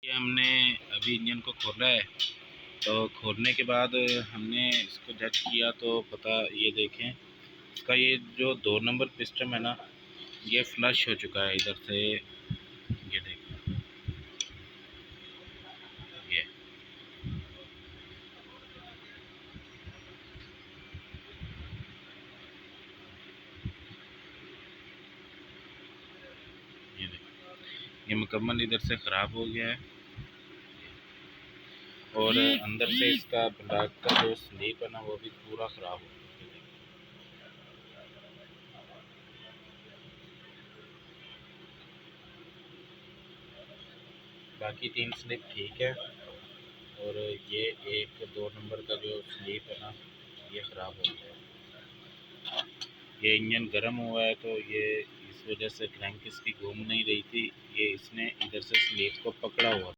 ये हमने अभी इंजन को खोला है। तो खोलने के बाद हमने इसको जज किया तो पता ये देखें, इसका ये जो 2 नंबर पिस्टन है ना, ये फ्लश हो चुका है इधर से। ये देखें, ये ये देखें, ये मुकम्मल इधर से ख़राब हो गया है। और अंदर से इसका ब्लैक का जो स्लीप है ना, वो भी पूरा ख़राब हो गया है। बाकी 3 स्लिप ठीक है, और ये 1-2 नंबर का जो स्लीप है ना, ये ख़राब हो गया है। ये इंजन गर्म हुआ है तो ये इस वजह से क्रैंक इसकी घूम नहीं रही थी, ये इसने इधर से स्लीप को पकड़ा हुआ।